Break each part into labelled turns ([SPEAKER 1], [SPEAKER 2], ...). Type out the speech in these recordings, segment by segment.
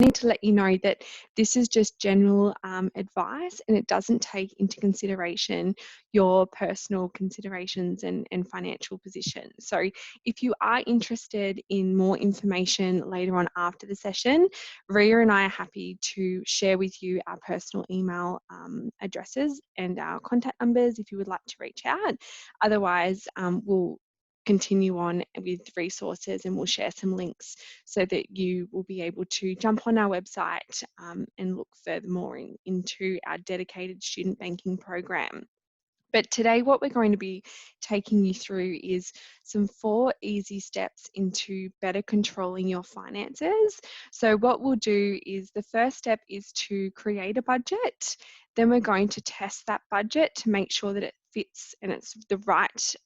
[SPEAKER 1] need to let you know that this is just general advice, and it doesn't take into consideration your personal considerations and financial position. So if you are interested in more information later on after the session, Ria and I are happy to share with you our personal email addresses and our contact numbers if you would like to reach out. Otherwise, we'll continue on with resources, and we'll share some links so that you will be able to jump on our website and look furthermore into our dedicated student banking program. But today what we're going to be taking you through is some 4 easy steps into better controlling your finances. So what we'll do is, the first step is to create a budget. Then we're going to test that budget to make sure that it fits and it's the right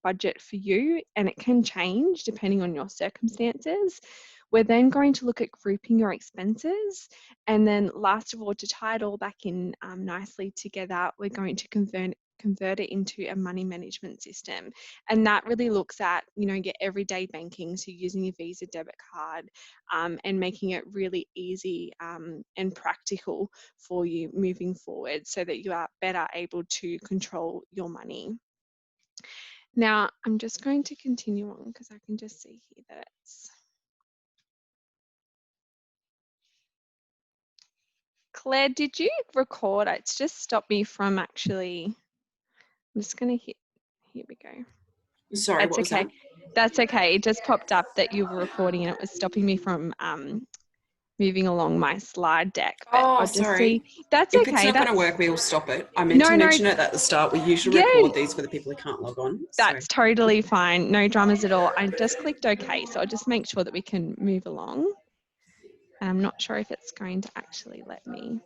[SPEAKER 1] budget for you, and it can change depending on your circumstances. We're then going to look at grouping your expenses, and then last of all, to tie it all back in nicely together, we're going to convert it into a money management system. And that really looks at, your everyday banking, so using your Visa debit card and making it really easy and practical for you moving forward, so that you are better able to control your money. Now, I'm just going to continue on because I can just see here that it's... Claire, did you record? It's just stopped me from actually... I'm just going to hit... Here we go.
[SPEAKER 2] Sorry,
[SPEAKER 1] That's
[SPEAKER 2] what was
[SPEAKER 1] okay.
[SPEAKER 2] that?
[SPEAKER 1] That's okay. It just popped up that you were recording, and it was stopping me from moving along my slide deck. But
[SPEAKER 2] Oh,
[SPEAKER 1] I'll just see.
[SPEAKER 2] sorry.
[SPEAKER 1] That's
[SPEAKER 2] If it's
[SPEAKER 1] okay.
[SPEAKER 2] not going to
[SPEAKER 1] That's...
[SPEAKER 2] work, we'll stop it. I meant
[SPEAKER 1] No,
[SPEAKER 2] to
[SPEAKER 1] no,
[SPEAKER 2] mention it at the start. We usually
[SPEAKER 1] yeah,
[SPEAKER 2] record these for the people who can't log on.
[SPEAKER 1] that's totally fine. No dramas at all. I just clicked OK, so I'll just make sure that we can move along. And I'm not sure if it's going to actually let me.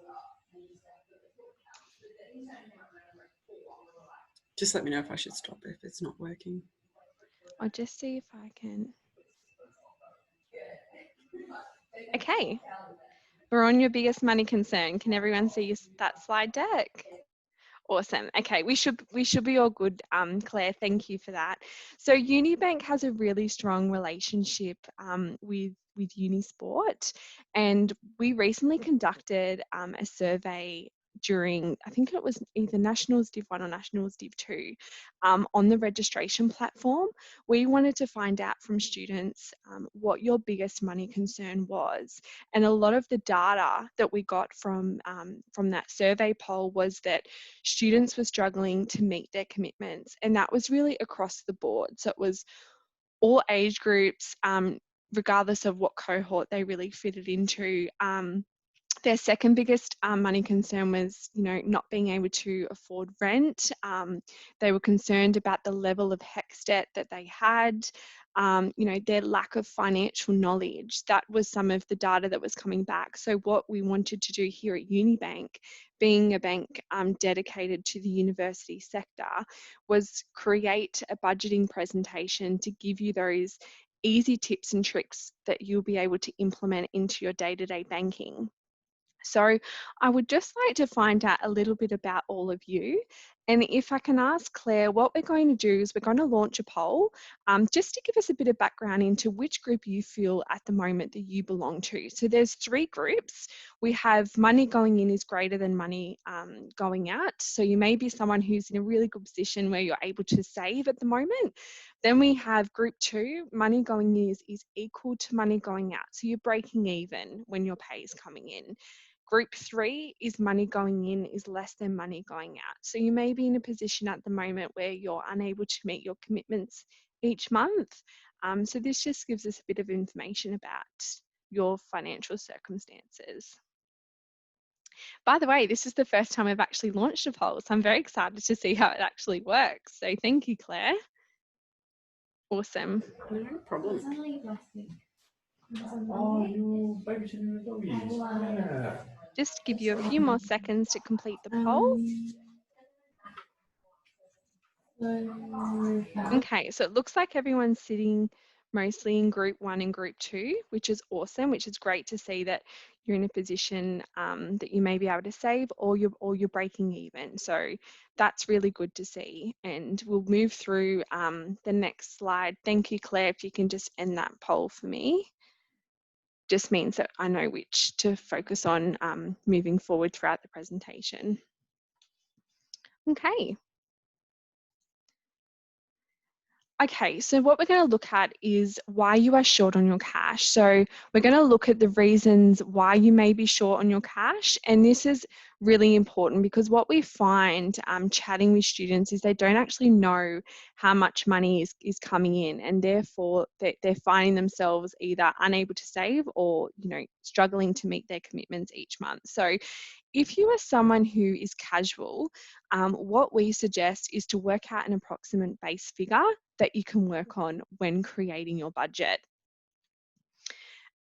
[SPEAKER 2] Just let me know if I should stop if it's not working.
[SPEAKER 1] I'll just see if I can. Okay. We're on your biggest money concern. Can everyone see that slide deck? Awesome. Okay, we should be all good, Claire. Thank you for that. So UniBank has a really strong relationship with Unisport, and we recently conducted a survey during, I think it was either Nationals Div 1 or Nationals Div 2, on the registration platform. We wanted to find out from students what your biggest money concern was. And a lot of the data that we got from that survey poll was that students were struggling to meet their commitments, and that was really across the board. So it was all age groups, regardless of what cohort they really fitted into. Their second biggest money concern was, not being able to afford rent. They were concerned about the level of HECS debt that they had, their lack of financial knowledge. That was some of the data that was coming back. So what we wanted to do here at UniBank, being a bank dedicated to the university sector, was create a budgeting presentation to give you those easy tips and tricks that you'll be able to implement into your day-to-day banking. So I would just like to find out a little bit about all of you. And if I can ask Claire, what we're going to do is we're going to launch a poll just to give us a bit of background into which group you feel at the moment that you belong to. So there's 3 groups. We have money going in is greater than money going out. So you may be someone who's in a really good position where you're able to save at the moment. Then we have group 2, money going in is equal to money going out. So you're breaking even when your pay is coming in. Group 3 is money going in is less than money going out. So you may be in a position at the moment where you're unable to meet your commitments each month. So this just gives us a bit of information about your financial circumstances. By the way, this is the first time I've actually launched a poll, so I'm very excited to see how it actually works. So thank you, Claire. Awesome.
[SPEAKER 2] No problem.
[SPEAKER 3] Oh, you're babysitting the doggies. Yeah.
[SPEAKER 1] Just give you a few more seconds to complete the poll. Okay, so it looks like everyone's sitting mostly in group 1 and group 2, which is awesome, which is great to see that you're in a position that you may be able to save, or you're breaking even. So that's really good to see. And we'll move through the next slide. Thank you, Claire, if you can just end that poll for me. just means that I know which to focus on moving forward throughout the presentation. Okay. Okay, so what we're going to look at is why you are short on your cash. So we're going to look at the reasons why you may be short on your cash. And this is really important because what we find chatting with students is they don't actually know how much money is coming in, and therefore they're finding themselves either unable to save or, you know, struggling to meet their commitments each month. So if you are someone who is casual, what we suggest is to work out an approximate base figure that you can work on when creating your budget.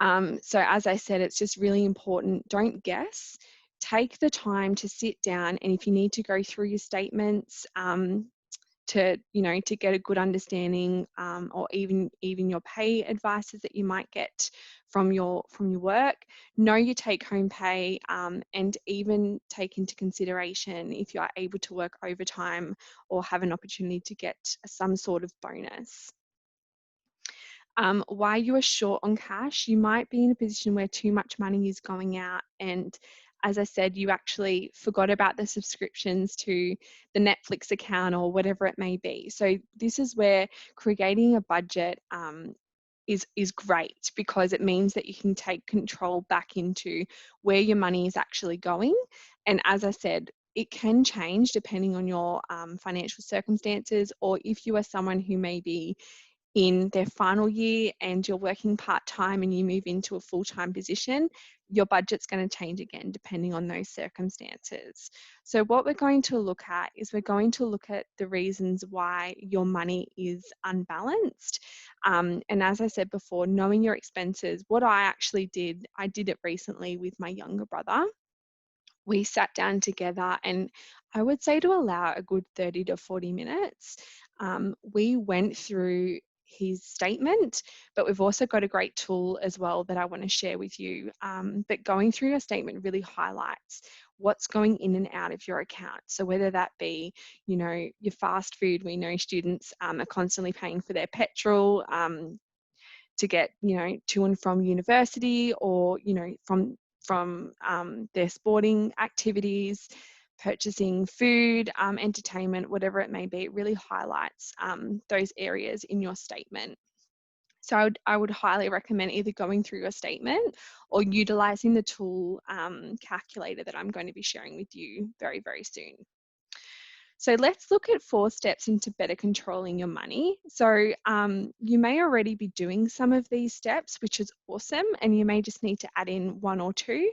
[SPEAKER 1] So as I said, it's just really important, don't guess. Take the time to sit down, and if you need to go through your statements, to, you know, to get a good understanding, or even your pay advices that you might get from your work, know your take-home pay, and even take into consideration if you are able to work overtime or have an opportunity to get some sort of bonus. Why you are short on cash, you might be in a position where too much money is going out, and as I said, you actually forgot about the subscriptions to the Netflix account or whatever it may be. So this is where creating a budget is great, because it means that you can take control back into where your money is actually going. And as I said, it can change depending on your financial circumstances, or if you are someone who may be in their final year and you're working part-time and you move into a full-time position, your budget's going to change again depending on those circumstances. So what we're going to look at is we're going to look at the reasons why your money is unbalanced. And as I said before, knowing your expenses, what I actually did, I did it recently with my younger brother. We sat down together, and I would say to allow a good 30 to 40 minutes, we went through his statement, but we've also got a great tool as well that I want to share with you. But going through your statement really highlights what's going in and out of your account. So whether that be, you know, your fast food, we know students are constantly paying for their petrol, to get, you know, to and from university, or, you know, from their sporting activities, purchasing food, entertainment, whatever it may be. It really highlights those areas in your statement. So I would highly recommend either going through your statement or utilising the tool calculator that I'm going to be sharing with you very, very soon. So let's look at 4 steps into better controlling your money. So you may already be doing some of these steps, which is awesome, and you may just need to add in 1 or 2.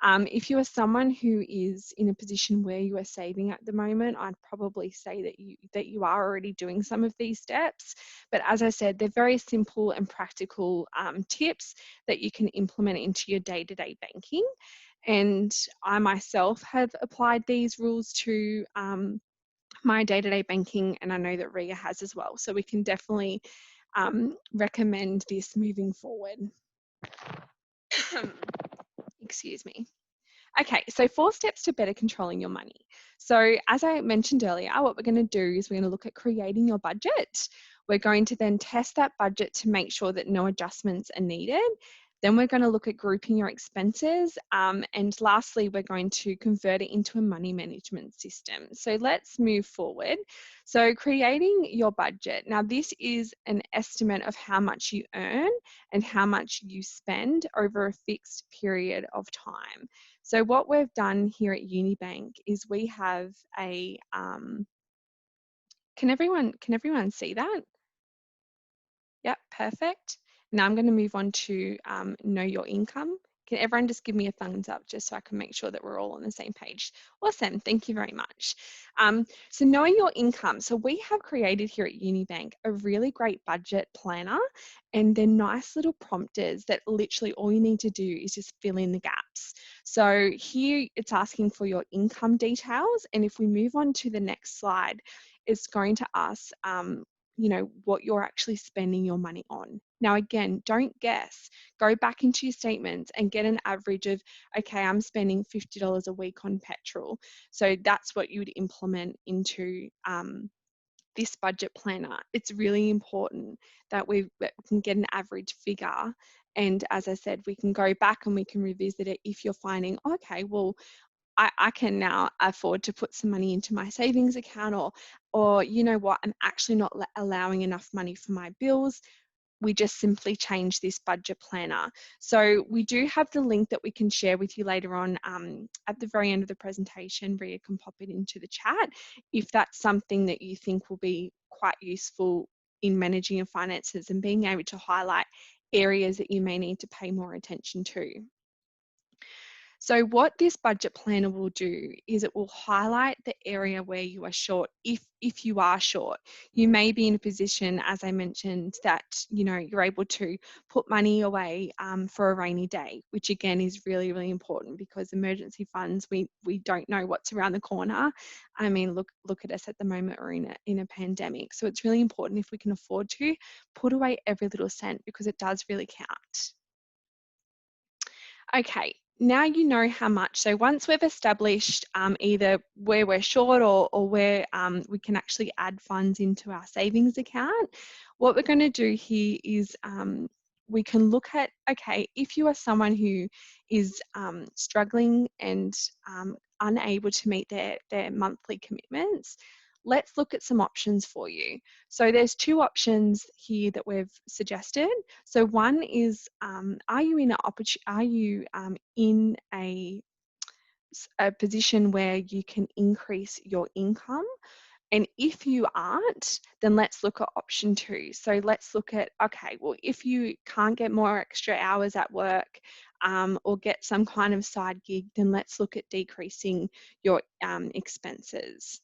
[SPEAKER 1] If you are someone who is in a position where you are saving at the moment, I'd probably say that you are already doing some of these steps. But as I said, they're very simple and practical tips that you can implement into your day-to-day banking. And I myself have applied these rules to my day-to-day banking, and I know that Ria has as well. So we can definitely recommend this moving forward. Excuse me. Okay, so 4 steps to better controlling your money. So as I mentioned earlier, what we're going to do is we're going to look at creating your budget. We're going to then test that budget to make sure that no adjustments are needed. Then we're going to look at grouping your expenses. And lastly, we're going to convert it into a money management system. So let's move forward. So creating your budget. Now this is an estimate of how much you earn and how much you spend over a fixed period of time. So what we've done here at UniBank is we have a, can everyone see that? Yep, perfect. Now I'm going to move on to know your income. Can everyone just give me a thumbs up just so I can make sure that we're all on the same page? Awesome, thank you very much. So knowing your income. So we have created here at UniBank a really great budget planner, and they're nice little prompters that literally all you need to do is just fill in the gaps. So here it's asking for your income details, and if we move on to the next slide, it's going to ask you know, what you're actually spending your money on. Now, again, don't guess. Go back into your statements and get an average of, okay, I'm spending $50 a week on petrol. So that's what you would implement into this budget planner. It's really important that we can get an average figure And as I said, we can go back and we can revisit it if you're finding, okay, well, I can now afford to put some money into my savings account, or you know what, I'm actually not allowing enough money for my bills. We just simply change this budget planner. So we do have the link that we can share with you later on at the very end of the presentation. Ria can pop it into the chat if that's something that you think will be quite useful in managing your finances and being able to highlight areas that you may need to pay more attention to. So what this budget planner will do is it will highlight the area where you are short if you are short. You may be in a position, as I mentioned, that you're able to put money away for a rainy day, which again is really, really important because emergency funds, we don't know what's around the corner. I mean, look at us at the moment, we're in a pandemic. So it's really important, if we can afford to, put away every little cent, because it does really count. Okay, now you know how much. So once we've established either where we're short or where we can actually add funds into our savings account, what we're going to do here is we can look at, okay, if you are someone who is struggling and unable to meet their monthly commitments, let's look at some options for you. So there's two options here that we've suggested. So one is, are you in a position where you can increase your income? And if you aren't, then let's look at option two. So let's look at, okay, well, if you can't get more extra hours at work or get some kind of side gig, then let's look at decreasing your expenses.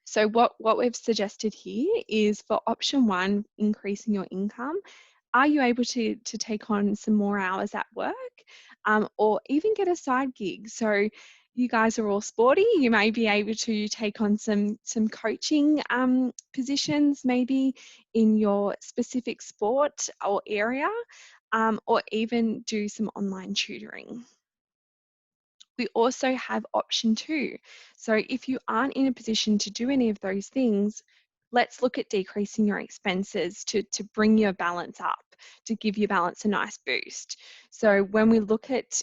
[SPEAKER 1] So what we've suggested here is for option one, increasing your income. Are you able to take on some more hours at work or even get a side gig? So you guys are all sporty. You may be able to take on some coaching positions, maybe in your specific sport or area, or even do some online tutoring. We also have option two. So if you aren't in a position to do any of those things, let's look at decreasing your expenses to bring your balance up, to give your balance a nice boost. So when we look at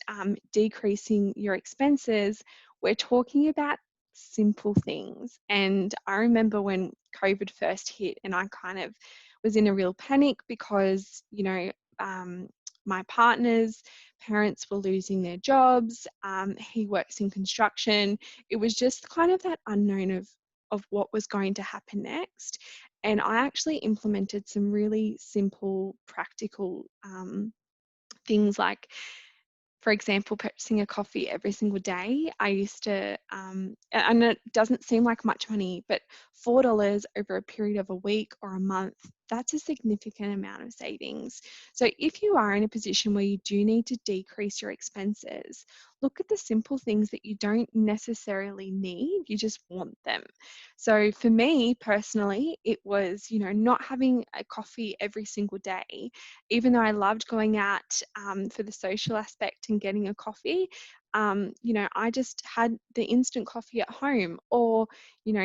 [SPEAKER 1] decreasing your expenses, we're talking about simple things. And I remember when COVID first hit and I kind of was in a real panic because, my partner's parents were losing their jobs. He works in construction. It was just kind of that unknown of what was going to happen next. And I actually implemented some really simple, practical things like, for example, purchasing a coffee every single day. I used to, and it doesn't seem like much money, but $4 over a period of a week or a month, that's a significant amount of savings. So if you are in a position where you do need to decrease your expenses, look at the simple things that you don't necessarily need, you just want them. So for me personally, it was, not having a coffee every single day, even though I loved going out for the social aspect and getting a coffee. I just had the instant coffee at home, or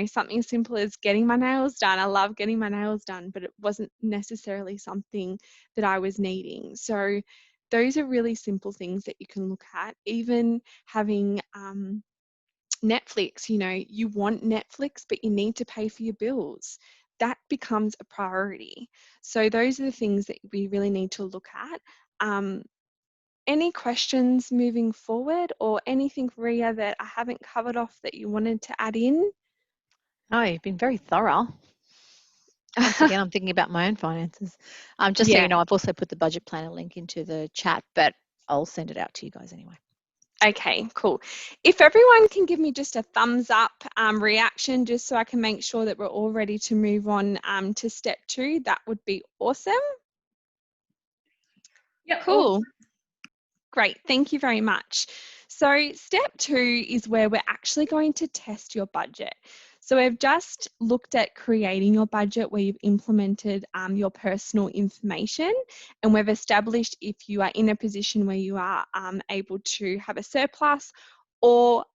[SPEAKER 1] something as simple as getting my nails done. I love getting my nails done, but it wasn't necessarily something that I was needing. So those are really simple things that you can look at. Even having Netflix, you want Netflix, but you need to pay for your bills. That becomes a priority. So those are the things that we really need to look at. Any questions moving forward, or anything, Ria, that I haven't covered off that you wanted to add in?
[SPEAKER 4] Oh, you've been very thorough. Once again, I'm thinking about my own finances. Just so you know, I've also put the budget planner link into the chat, but I'll send it out to you guys anyway.
[SPEAKER 1] Okay, cool. If everyone can give me just a thumbs up reaction, just so I can make sure that we're all ready to move on to step two, that would be awesome.
[SPEAKER 2] Yeah,
[SPEAKER 1] cool. Great, thank you very much. So step two is where we're actually going to test your budget. So we've just looked at creating your budget, where you've implemented your personal information, and we've established if you are in a position where you are able to have a surplus, or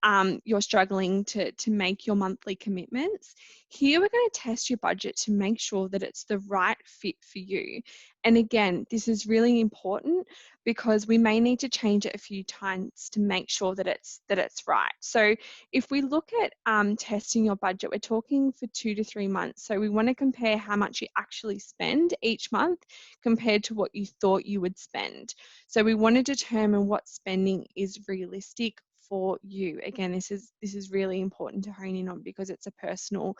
[SPEAKER 1] you're struggling to make your monthly commitments, here we're going to test your budget to make sure that it's the right fit for you. And again, this is really important because we may need to change it a few times to make sure that it's right. So if we look at testing your budget, we're talking for 2 to 3 months. So we want to compare how much you actually spend each month compared to what you thought you would spend. So we want to determine what spending is realistic for you. Again, this is really important to hone in on because it's a personal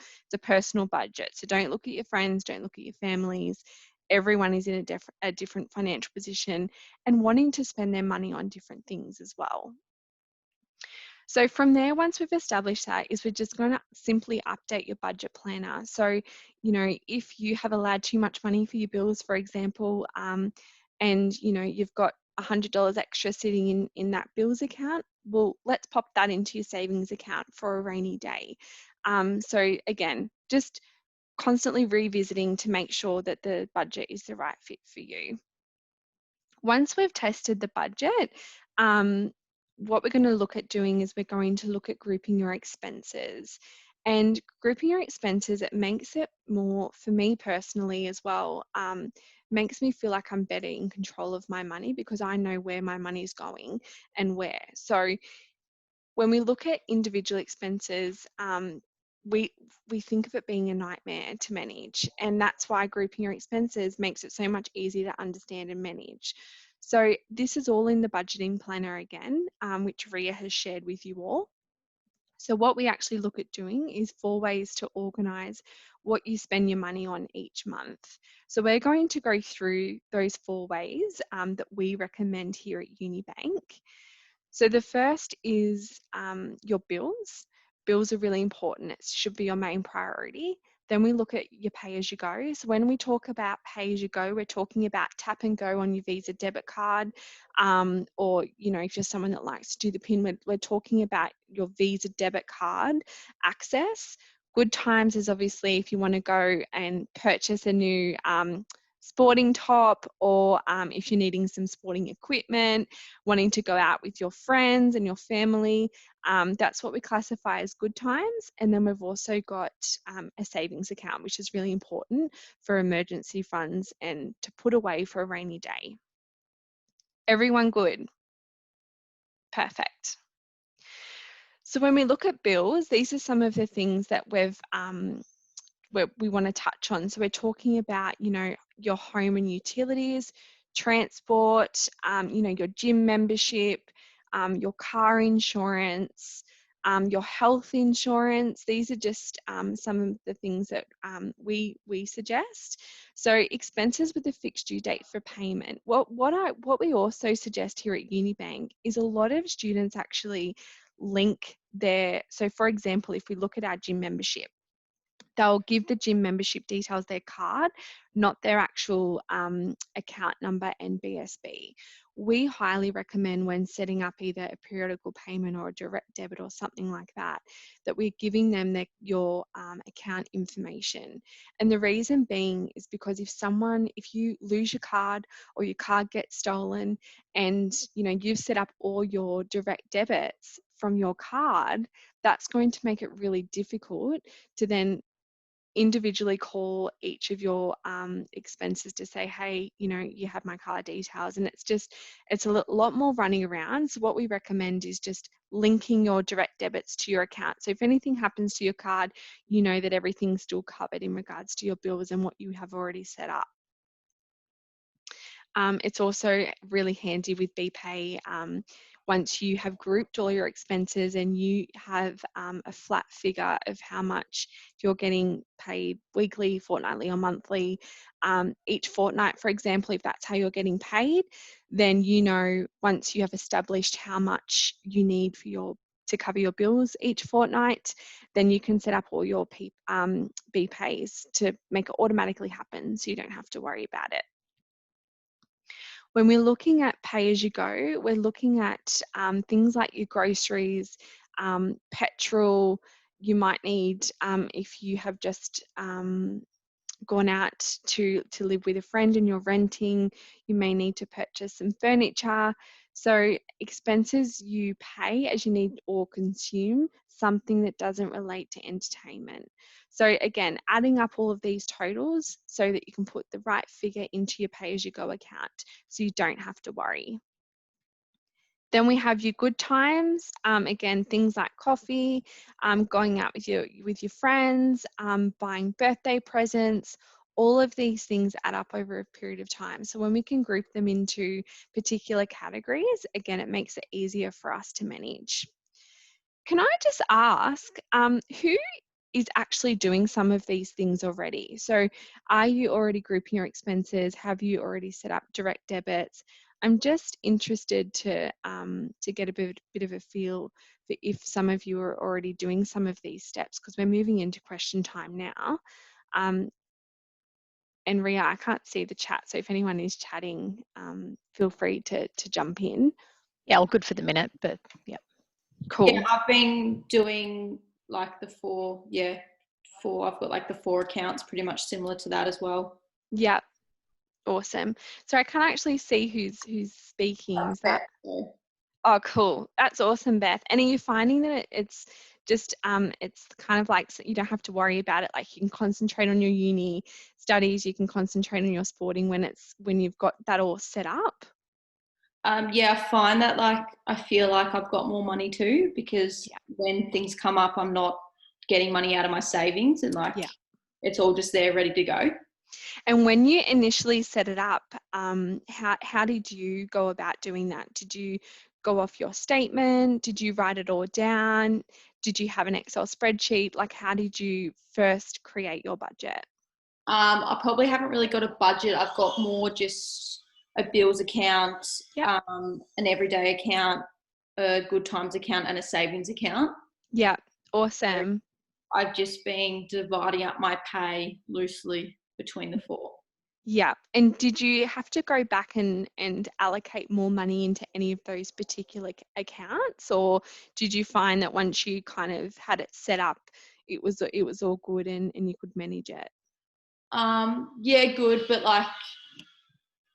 [SPEAKER 1] budget. So don't look at your friends, don't look at your families. Everyone is in a different financial position and wanting to spend their money on different things as well. So from there, once we've established that, is we're just going to simply update your budget planner. So, you know, if you have allowed too much money for your bills, for example, and you know you've got $100 extra sitting in that bills account, well, let's pop that into your savings account for a rainy day. So again, just constantly revisiting to make sure that the budget is the right fit for you. Once we've tested the budget, what we're going to look at doing is we're going to look at grouping your expenses. And grouping your expenses, it makes it more, for me personally as well, makes me feel like I'm better in control of my money because I know where my money is going and where. So when we look at individual expenses, we think of it being a nightmare to manage, and that's why grouping your expenses makes it so much easier to understand and manage. So this is all in the budgeting planner again, which Ria has shared with you all. So what we actually look at doing is 4 ways to organise what you spend your money on each month. So we're going to go through those 4 ways that we recommend here at UniBank. So the first is your bills. Bills are really important. It should be your main priority. Then we look at your pay as you go. So when we talk about pay as you go, we're talking about tap and go on your Visa debit card, or you know, if you're someone that likes to do the PIN, we're talking about your Visa debit card access. Good times is obviously if you want to go and purchase a new sporting top, or if you're needing some sporting equipment, wanting to go out with your friends and your family, that's what we classify as good times. And then we've also got a savings account, which is really important for emergency funds and to put away for a rainy day. Everyone good? Perfect. So when we look at bills, these are some of the things that we want to touch on. So we're talking about, you know, your home and utilities, transport, you know, your gym membership, your car insurance, your health insurance. These are just some of the things that we suggest. So expenses with a fixed due date for payment. What we also suggest here at UniBank is a lot of students actually link their, so for example, if we look at our gym membership, they'll give the gym membership details their card, not their actual account number and BSB. We highly recommend when setting up either a periodical payment or a direct debit or something like that, that we're giving them your account information. And the reason being is because if you lose your card or your card gets stolen and you know you've set up all your direct debits from your card, that's going to make it really difficult to then individually call each of your expenses to say, hey, you know, you have my card details, and it's a lot more running around. So what we recommend is just linking your direct debits to your account. So if anything happens to your card, you know that everything's still covered in regards to your bills and what you have already set up. It's also really handy with BPay. Once you have grouped all your expenses and you have a flat figure of how much you're getting paid weekly, fortnightly or monthly, each fortnight, for example, if that's how you're getting paid, then you know once you have established how much you need to cover your bills each fortnight, then you can set up all your BPays to make it automatically happen so you don't have to worry about it. When we're looking at pay as you go, we're looking at things like your groceries, petrol. You might need, if you have just gone out to live with a friend and you're renting, you may need to purchase some furniture. So expenses you pay as you need or consume, something that doesn't relate to entertainment. So again, adding up all of these totals so that you can put the right figure into your pay-as-you-go account so you don't have to worry. Then we have your good times. Again, things like coffee, going out with your friends, buying birthday presents. All of these things add up over a period of time. So when we can group them into particular categories, again, it makes it easier for us to manage. Can I just ask, who is actually doing some of these things already? So are you already grouping your expenses? Have you already set up direct debits? I'm just interested to get a bit of a feel for if some of you are already doing some of these steps, because we're moving into question time now. And Ria, I can't see the chat, so if anyone is chatting, feel free to jump in.
[SPEAKER 4] Yeah, all good for the minute, but yeah.
[SPEAKER 1] Cool.
[SPEAKER 5] Yeah, I've been doing like the four. I've got like the 4 accounts, pretty much similar to that as well.
[SPEAKER 1] Yeah, awesome. So I can't actually see who's speaking. Is that? Oh, cool. That's awesome, Beth. And are you finding that it's just it's kind of like, so you don't have to worry about it? Like you can concentrate on your uni studies, you can concentrate on your sporting when you've got that all set up?
[SPEAKER 5] Yeah, I find that like I feel like I've got more money too, because
[SPEAKER 1] Yeah.
[SPEAKER 5] when things come up, I'm not getting money out of my savings, and like it's all just there ready to go.
[SPEAKER 1] And when you initially set it up, how did you go about doing that? Did you go off your statement? Did you write it all down? Did you have an Excel spreadsheet? Like, how did you first create your budget?
[SPEAKER 5] I probably haven't really got a budget. I've got more just a bills account, an everyday account, a good times account, and a savings account.
[SPEAKER 1] Yeah, awesome.
[SPEAKER 5] So I've just been dividing up my pay loosely between the 4.
[SPEAKER 1] Yeah, and did you have to go back and allocate more money into any of those particular accounts, or did you find that once you kind of had it set up, it was all good and you could manage it?
[SPEAKER 5] Yeah, good, but like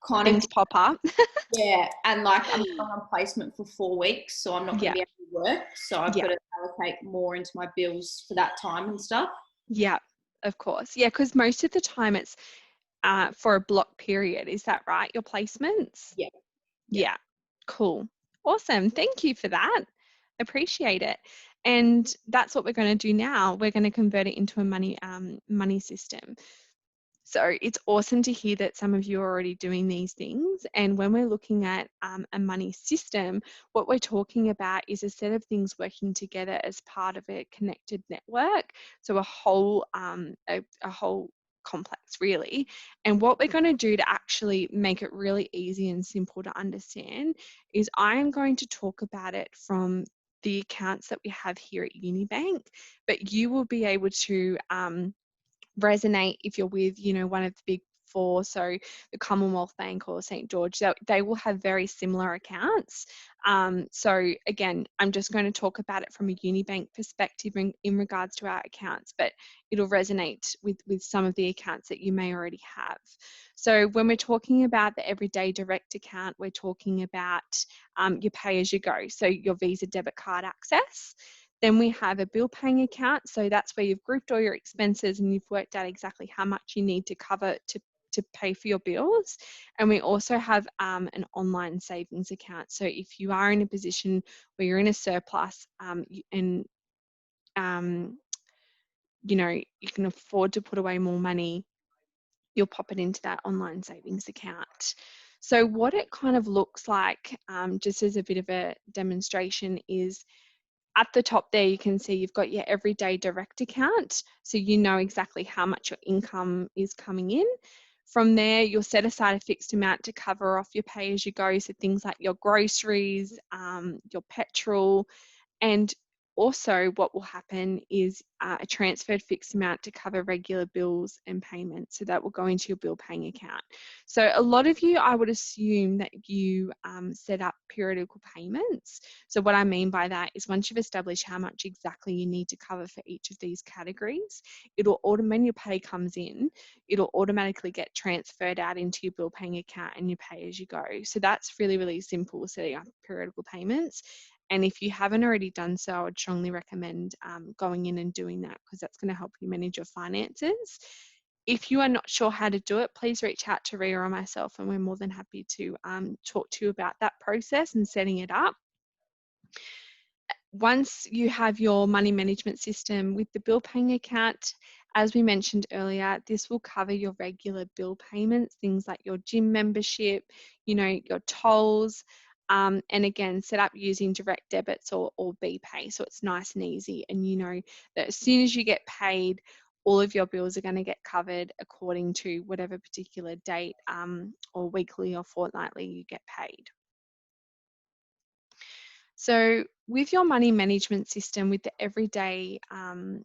[SPEAKER 5] kind
[SPEAKER 1] Things
[SPEAKER 5] of
[SPEAKER 1] pop up.
[SPEAKER 5] yeah, and like I'm going on placement for 4 weeks, so I'm not going to be able to work, so I've got to allocate more into my bills for that time and stuff.
[SPEAKER 1] Yeah, of course. Yeah, because most of the time it's for a block period. Is that right? Your placements?
[SPEAKER 5] Yeah.
[SPEAKER 1] Yeah. Cool. Awesome. Thank you for that. Appreciate it. And that's what we're going to do now. We're going to convert it into a money system. So it's awesome to hear that some of you are already doing these things. And when we're looking at a money system, what we're talking about is a set of things working together as part of a connected network. So a whole complex, really. And what we're going to do to actually make it really easy and simple to understand is I am going to talk about it from the accounts that we have here at UniBank, but you will be able to resonate if you're with, one of the big 4, so the Commonwealth Bank or St. George. They will have very similar accounts. So again, I'm just going to talk about it from a UniBank perspective in regards to our accounts, but it'll resonate with some of the accounts that you may already have. So when we're talking about the everyday direct account, we're talking about your pay as you go, so your Visa debit card access. Then we have a bill paying account. So that's where you've grouped all your expenses and you've worked out exactly how much you need to cover to pay for your bills. And we also have an online savings account. So if you are in a position where you're in a surplus and you can afford to put away more money, you'll pop it into that online savings account. So what it kind of looks like, just as a bit of a demonstration, is at the top there, you can see you've got your everyday direct account. So you know exactly how much your income is coming in. From there, you'll set aside a fixed amount to cover off your pay as you go. So things like your groceries, your petrol. And Also, what will happen is a transferred fixed amount to cover regular bills and payments. So that will go into your bill paying account. So a lot of you, I would assume that you set up periodical payments. So what I mean by that is once you've established how much exactly you need to cover for each of these categories, when your pay comes in, it'll automatically get transferred out into your bill paying account and you pay as you go. So that's really, really simple, setting up periodical payments. And if you haven't already done so, I would strongly recommend going in and doing that, because that's going to help you manage your finances. If you are not sure how to do it, please reach out to Ria or myself, and we're more than happy to talk to you about that process and setting it up. Once you have your money management system with the bill paying account, as we mentioned earlier, this will cover your regular bill payments, things like your gym membership, your tolls, and again, set up using direct debits or BPay, so it's nice and easy. And you know that as soon as you get paid, all of your bills are going to get covered according to whatever particular date or weekly or fortnightly you get paid. So with your money management system, with the everyday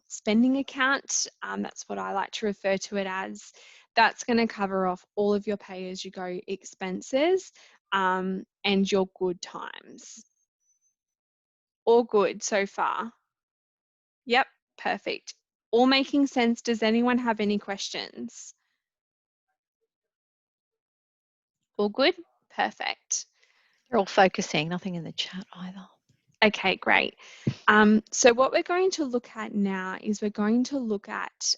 [SPEAKER 1] spending account, that's what I like to refer to it as, that's going to cover off all of your pay-as-you-go expenses and your good times. All good so far? Yep, perfect. All making sense. Does anyone have any questions? All good? Perfect.
[SPEAKER 4] They're all focusing, nothing in the chat either.
[SPEAKER 1] Okay, great. So what we're going to look at now is we're going to look at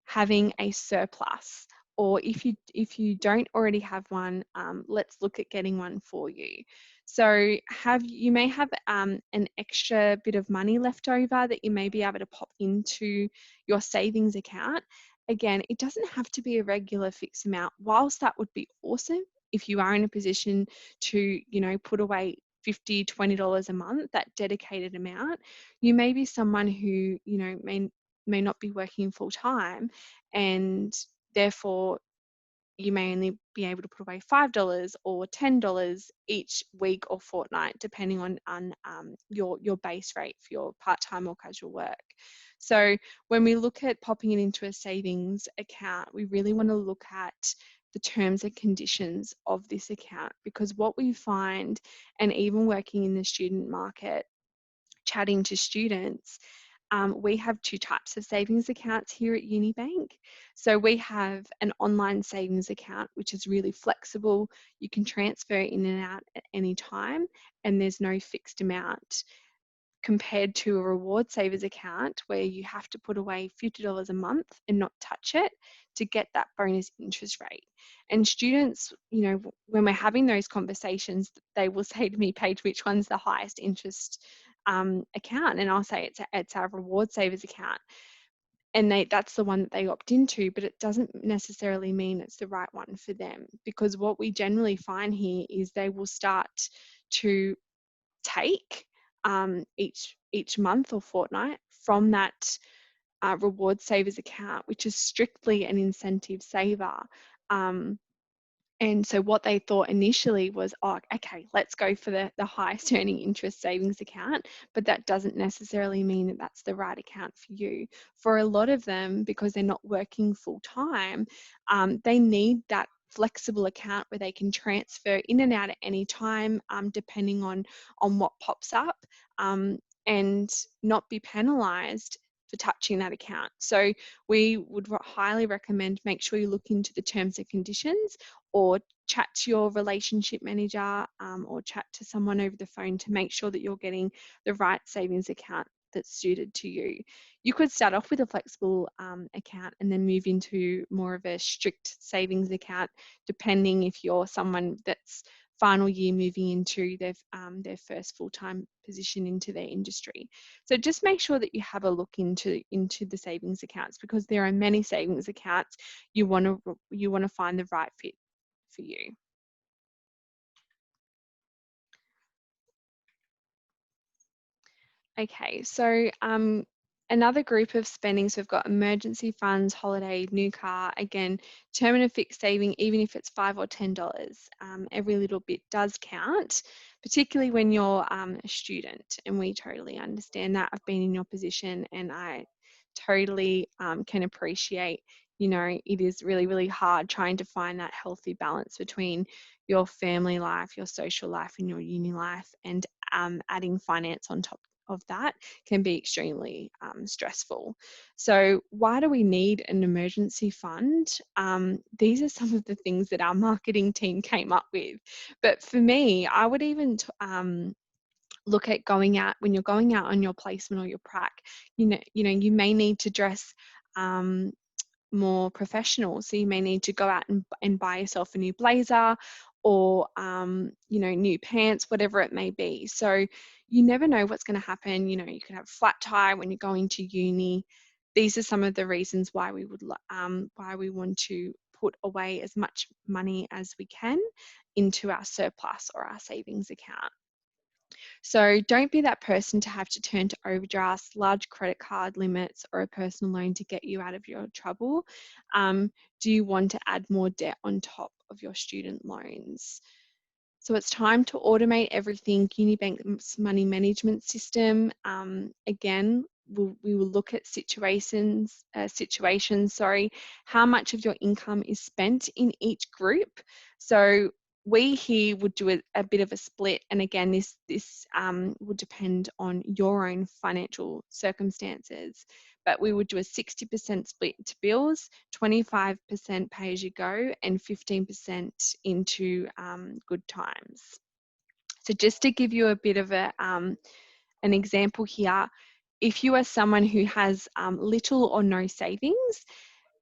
[SPEAKER 1] having a surplus, or if you don't already have one, let's look at getting one for you. So you may have an extra bit of money left over that you may be able to pop into your savings account. Again, it doesn't have to be a regular fixed amount. Whilst that would be awesome if you are in a position to, put away $50, $20 a month, that dedicated amount, you may be someone who, may not be working full time, and therefore you may only be able to put away $5 or $10 each week or fortnight, depending on your base rate for your part-time or casual work. So when we look at popping it into a savings account, we really want to look at the terms and conditions of this account, because what we find, and even working in the student market, chatting to students, we have two types of savings accounts here at UniBank. So we have an online savings account, which is really flexible. You can transfer in and out at any time, and there's no fixed amount, compared to a reward savers account where you have to put away $50 a month and not touch it to get that bonus interest rate. And students, when we're having those conversations, they will say to me, Paige, which one's the highest interest account? And I'll say it's our reward savers account. And that's the one that they opt into, but it doesn't necessarily mean it's the right one for them, because what we generally find here is they will start to take each month or fortnight from that reward savers account, which is strictly an incentive saver. And so what they thought initially was, oh, okay, let's go for the highest earning interest savings account, but that doesn't necessarily mean that that's the right account for you. For a lot of them, because they're not working full time, they need that flexible account where they can transfer in and out at any time, depending on what pops up, and not be penalised for touching that account. So we would highly recommend, make sure you look into the terms and conditions, or chat to your relationship manager, or chat to someone over the phone to make sure that you're getting the right savings account that's suited to you. You could start off with a flexible account and then move into more of a strict savings account, depending if you're someone that's final year moving into their first full-time position into their industry. So just make sure that you have a look into the savings accounts, because there are many savings accounts. You want to find the right fit for you. Okay, so another group of spendings, we've got emergency funds, holiday, new car. Again, term and fixed saving, even if it's $5 or $10, every little bit does count. particularly when you're a student. And we totally understand that. I've been in your position, and I totally can appreciate, you know, it is really, really hard trying to find that healthy balance between your family life, your social life, and your uni life, and adding finance on top of that can be extremely stressful. So why do we need an emergency fund? These are some of the things that our marketing team came up with. But for me, I would even look at going out, when you're going out on your placement or your prac, you may need to dress more professional. So you may need to go out and buy yourself a new blazer, or new pants, whatever it may be. So you never know what's going to happen. You could have a flat tire when you're going to uni. These are some of the reasons why we want to put away as much money as we can into our surplus or our savings account. So don't be that person to have to turn to overdrafts, large credit card limits, or a personal loan to get you out of your trouble. Do you want to add more debt on top of your student loans? So it's time to automate everything. UniBank's money management system. Again, we will look at situations. How much of your income is spent in each group. So we here would do a bit of a split, and again, this would depend on your own financial circumstances. But we would do a 60% split into bills, 25% pay as you go, and 15% into good times. So just to give you a bit of an example here, if you are someone who has little or no savings,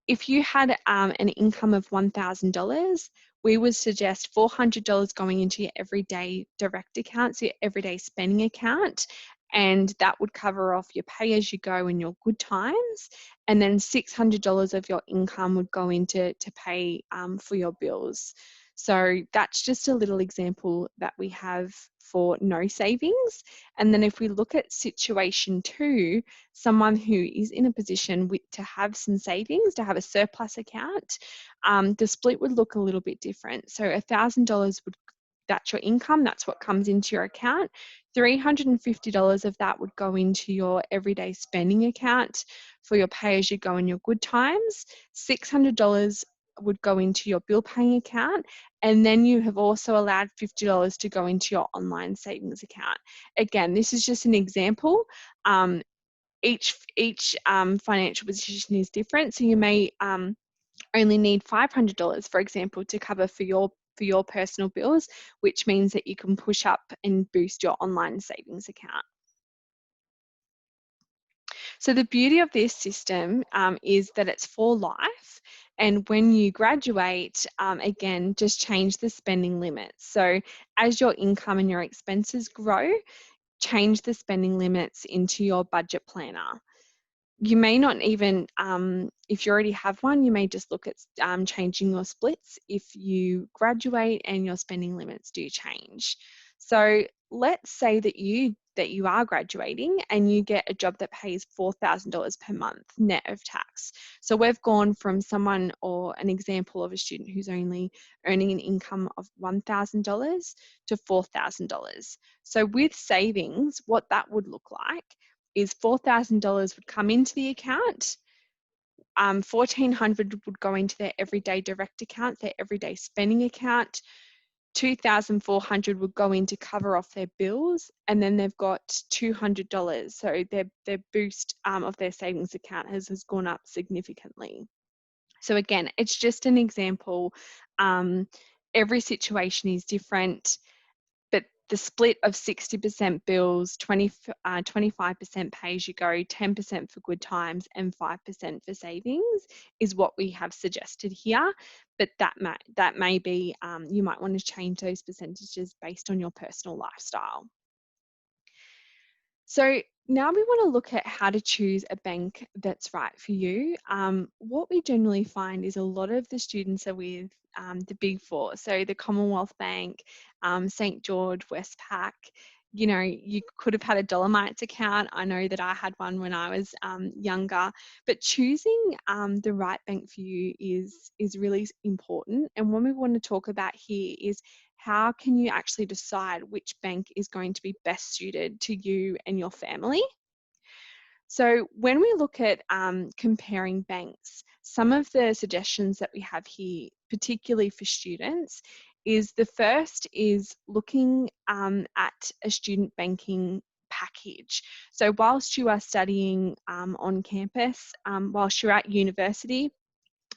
[SPEAKER 1] if you had an income of $1,000, we would suggest $400 going into your everyday direct account, so your everyday spending account, and that would cover off your pay as you go and your good times. And then $600 of your income would go into pay for your bills. So that's just a little example that we have for no savings. And then if we look at situation 2, someone who is in a position to have some savings, to have a surplus account, the split would look a little bit different. So $1,000 that's your income, that's what comes into your account. $350 of that would go into your everyday spending account for your pay as you go and your good times. $600 would go into your bill paying account, and then you have also allowed $50 to go into your online savings account. Again, this is just an example. Each financial position is different, so you may only need $500, for example, to cover for your personal bills, which means that you can push up and boost your online savings account. So the beauty of this system is that it's for life, and when you graduate, again, just change the spending limits. So as your income and your expenses grow, change the spending limits into your budget planner. You may not even, if you already have one, you may just look at changing your splits if you graduate and your spending limits do change. So let's say that you are graduating and you get a job that pays $4,000 per month net of tax. So we've gone from someone, or an example of a student who's only earning an income of $1,000 to $4,000. So with savings, what that would look like is $4,000 would come into the account, $1,400 would go into their everyday direct account, their everyday spending account, $2,400 would go in to cover off their bills, and then they've got $200. So their boost of their savings account has gone up significantly. So again, it's just an example. Every situation is different, but the split of 60% bills, 25% pay as you go, 10% for good times, and 5% for savings is what we have suggested here. But that may be, you might want to change those percentages based on your personal lifestyle. So now we want to look at how to choose a bank that's right for you. What we generally find is a lot of the students are with the big four, so the Commonwealth Bank, St. George, Westpac. You could have had a Dolomites account. I know that I had one when I was younger, but choosing the right bank for you is really important. And what we want to talk about here is how can you actually decide which bank is going to be best suited to you and your family? So when we look at comparing banks, some of the suggestions that we have here, particularly for students, is the first is looking at a student banking package. So whilst you are studying on campus, whilst you're at university,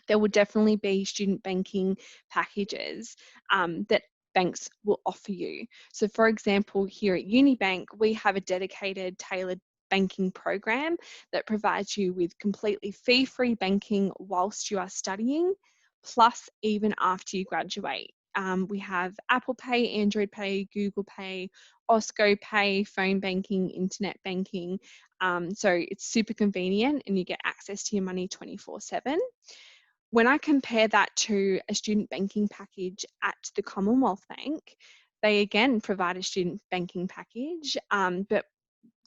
[SPEAKER 1] there will definitely be student banking packages that banks will offer you. So for example, here at UniBank, we have a dedicated tailored banking program that provides you with completely fee-free banking whilst you are studying, plus even after you graduate. We have Apple Pay, Android Pay, Google Pay, Osco Pay, phone banking, internet banking. So it's super convenient and you get access to your money 24/7. When I compare that to a student banking package at the Commonwealth Bank, they again provide a student banking package, but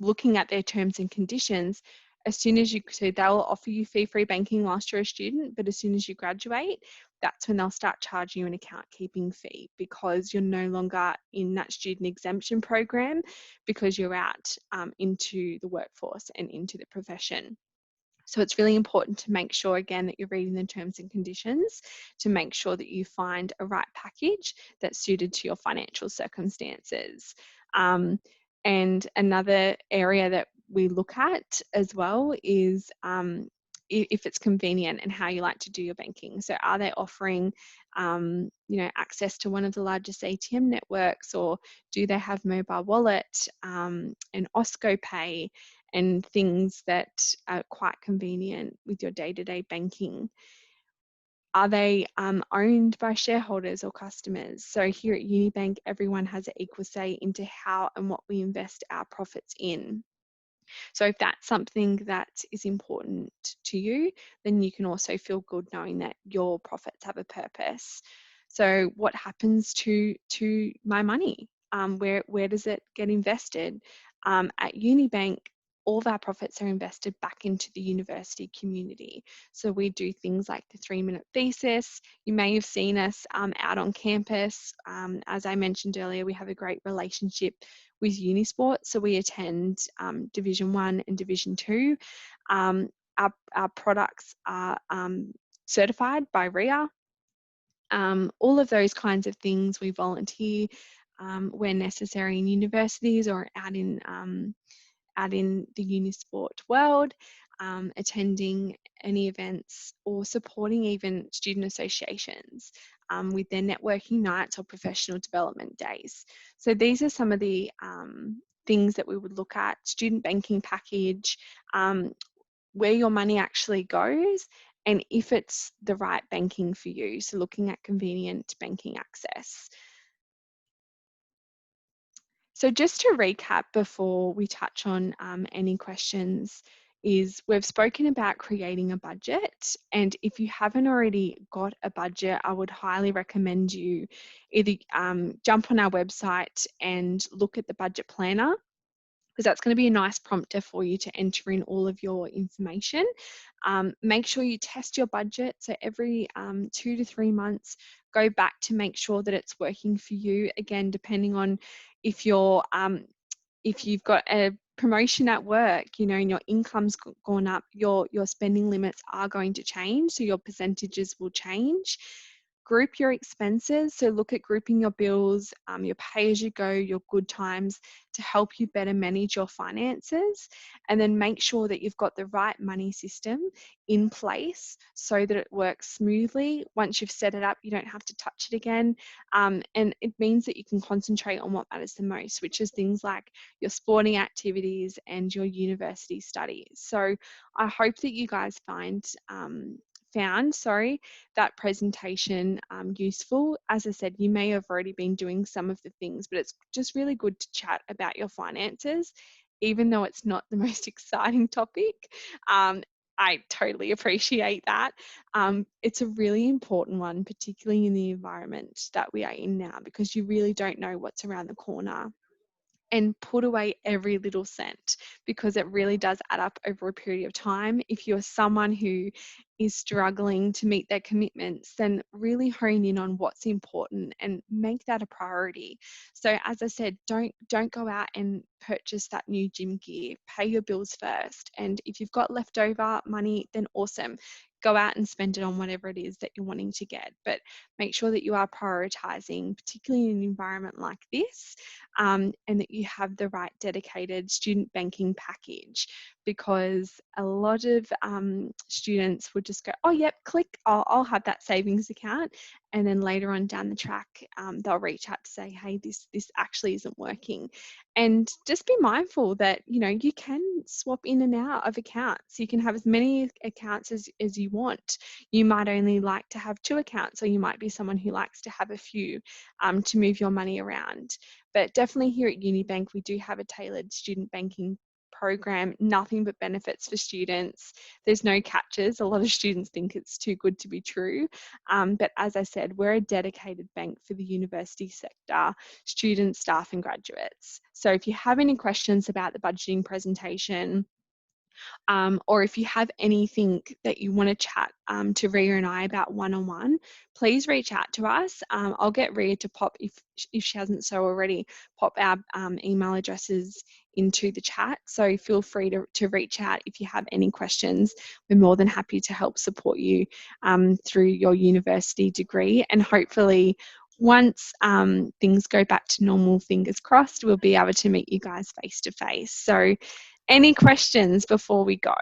[SPEAKER 1] looking at their terms and conditions, as soon as so they'll offer you fee-free banking whilst you're a student, but as soon as you graduate, that's when they'll start charging you an account keeping fee because you're no longer in that student exemption program because you're out into the workforce and into the profession. So it's really important to make sure, again, that you're reading the terms and conditions to make sure that you find a right package that's suited to your financial circumstances. And another area that we look at as well is if it's convenient and how you like to do your banking. So are they offering access to one of the largest ATM networks, or do they have mobile wallet and Osco Pay and things that are quite convenient with your day-to-day banking? Are they owned by shareholders or customers? So here at UniBank, everyone has an equal say into how and what we invest our profits in. So if that's something that is important to you, then you can also feel good knowing that your profits have a purpose. So what happens to my money? Where does it get invested? At UniBank, all of our profits are invested back into the university community. So we do things like the 3-minute thesis. You may have seen us out on campus. As I mentioned earlier, we have a great relationship with Unisport. So we attend Division 1 and Division 2. Our products are certified by RIA. All of those kinds of things. We volunteer where necessary in universities or out in the Unisport world, attending any events or supporting even student associations with their networking nights or professional development days. So these are some of the things that we would look at: student banking package, where your money actually goes, and if it's the right banking for you. So looking at convenient banking access. So just to recap before we touch on any questions, is we've spoken about creating a budget, and if you haven't already got a budget, I would highly recommend you either jump on our website and look at the budget planner, because that's going to be a nice prompter for you to enter in all of your information. Make sure you test your budget. So every 2 to 3 months, go back to make sure that it's working for you. Again, depending on if you've got a promotion at work, and your income's gone up, your spending limits are going to change, so your percentages will change. Group your expenses, so look at grouping your bills, your pay-as-you-go, your good times, to help you better manage your finances, and then make sure that you've got the right money system in place so that it works smoothly. Once you've set it up, you don't have to touch it again, and it means that you can concentrate on what matters the most, which is things like your sporting activities and your university studies. So I hope that you guys found that presentation useful. As I said, you may have already been doing some of the things, but it's just really good to chat about your finances, even though it's not the most exciting topic. I totally appreciate that. It's a really important one, particularly in the environment that we are in now, because you really don't know what's around the corner. And put away every little cent, because it really does add up over a period of time. If you're someone who is struggling to meet their commitments, then really hone in on what's important and make that a priority. So as I said, don't go out and purchase that new gym gear. Pay your bills first. And if you've got leftover money, then awesome. Go out and spend it on whatever it is that you're wanting to get. But make sure that you are prioritizing, particularly in an environment like this, and that you have the right dedicated student banking package, because a lot of students would just go, oh, yep, click, I'll have that savings account. And then later on down the track, they'll reach out to say, hey, this actually isn't working. And just be mindful that, you can swap in and out of accounts. You can have as many accounts as you want. You might only like to have 2 accounts, or you might be someone who likes to have a few to move your money around. But definitely here at UniBank, we do have a tailored student banking program, nothing but benefits for students. There's no catches. A lot of students think it's too good to be true. But as I said, we're a dedicated bank for the university sector, students, staff and graduates. So if you have any questions about the budgeting presentation, or if you have anything that you want to chat to Ria and I about one-on-one, please reach out to us. I'll get Ria to pop, if she hasn't so already, pop our email addresses into the chat. So feel free to reach out if you have any questions. We're more than happy to help support you through your university degree. And hopefully once things go back to normal, fingers crossed, we'll be able to meet you guys face to face. So any questions before we go?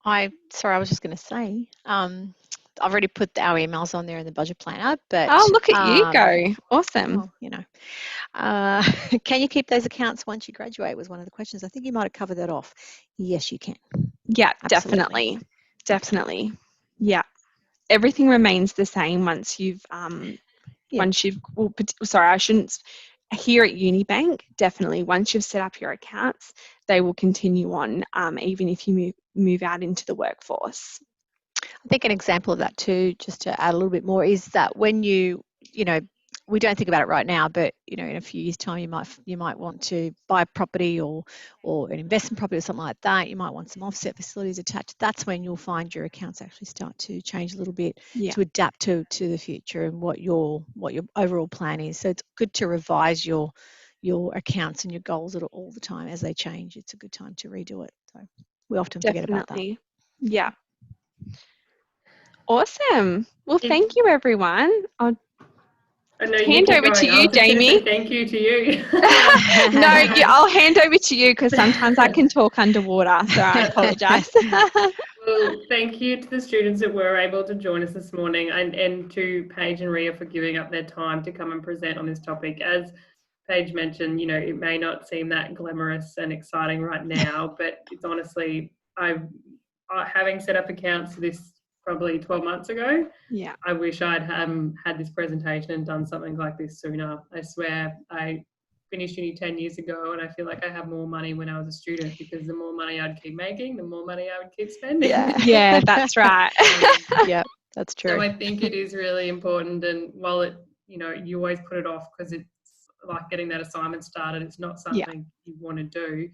[SPEAKER 4] I was just going to say, I've already put our emails on there in the budget planner, but
[SPEAKER 1] oh, look at you go. Awesome.
[SPEAKER 4] Well, can you keep those accounts once you graduate was one of the questions. I think you might have covered that off. Yes, you can.
[SPEAKER 1] Yeah,
[SPEAKER 4] Absolutely.
[SPEAKER 1] definitely. Yeah, everything remains the same once you've sorry, I shouldn't. Here at UniBank, definitely once you've set up your accounts, they will continue on even if you move out into the workforce.
[SPEAKER 4] I think an example of that too, just to add a little bit more, is that when we don't think about it right now, but in a few years' time, you might want to buy a property or an investment property or something like that. You might want some offset facilities attached. That's when you'll find your accounts actually start to change a little bit to adapt to the future and what your overall plan is. So it's good to revise your accounts and your goals all the time as they change. It's a good time to redo it. So we often forget about that.
[SPEAKER 1] Yeah. Awesome. Well, thank you, everyone. I'll hand over to you, Jamie.
[SPEAKER 6] Thank you to you.
[SPEAKER 1] No, I'll hand over to you because sometimes I can talk underwater, so I apologise.
[SPEAKER 6] Well, thank you to the students that were able to join us this morning, and to Paige and Ria for giving up their time to come and present on this topic. As Paige mentioned, it may not seem that glamorous and exciting right now, but it's honestly, having set up accounts for this probably 12 months ago.
[SPEAKER 1] Yeah.
[SPEAKER 6] I wish I'd had this presentation and done something like this sooner. I swear I finished uni 10 years ago and I feel like I have more money when I was a student, because the more money I'd keep making, the more money I would keep spending.
[SPEAKER 1] Yeah, that's right.
[SPEAKER 4] Yeah, that's true.
[SPEAKER 6] So I think it is really important, and while you always put it off because it's like getting that assignment started, it's not something you want to do.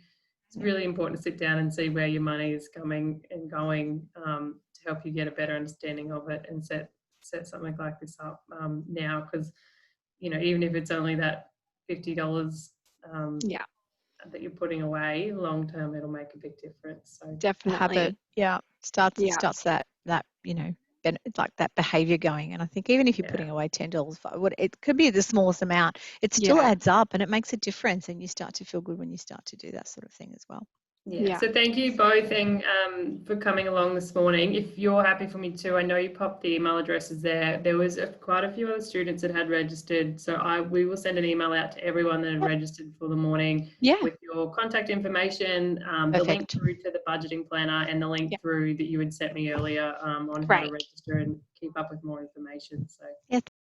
[SPEAKER 6] It's really important to sit down and see where your money is coming and going, to help you get a better understanding of it and set something like this up now, because even if it's only that $50 that you're putting away, long term it'll make a big difference. So
[SPEAKER 1] definitely
[SPEAKER 4] habit, starts that it's like that behavior going. And I think even if you're putting away $10, it could be the smallest amount, it still adds up and it makes a difference, and you start to feel good when you start to do that sort of thing as well.
[SPEAKER 6] So thank you both for coming along this morning. If you're happy for me to, I know you popped the email addresses there. There was quite a few other students that had registered, so we will send an email out to everyone that had registered for the morning with your contact information, the link through to the budgeting planner, and the link through that you had sent me earlier on how to register and keep up with more information. So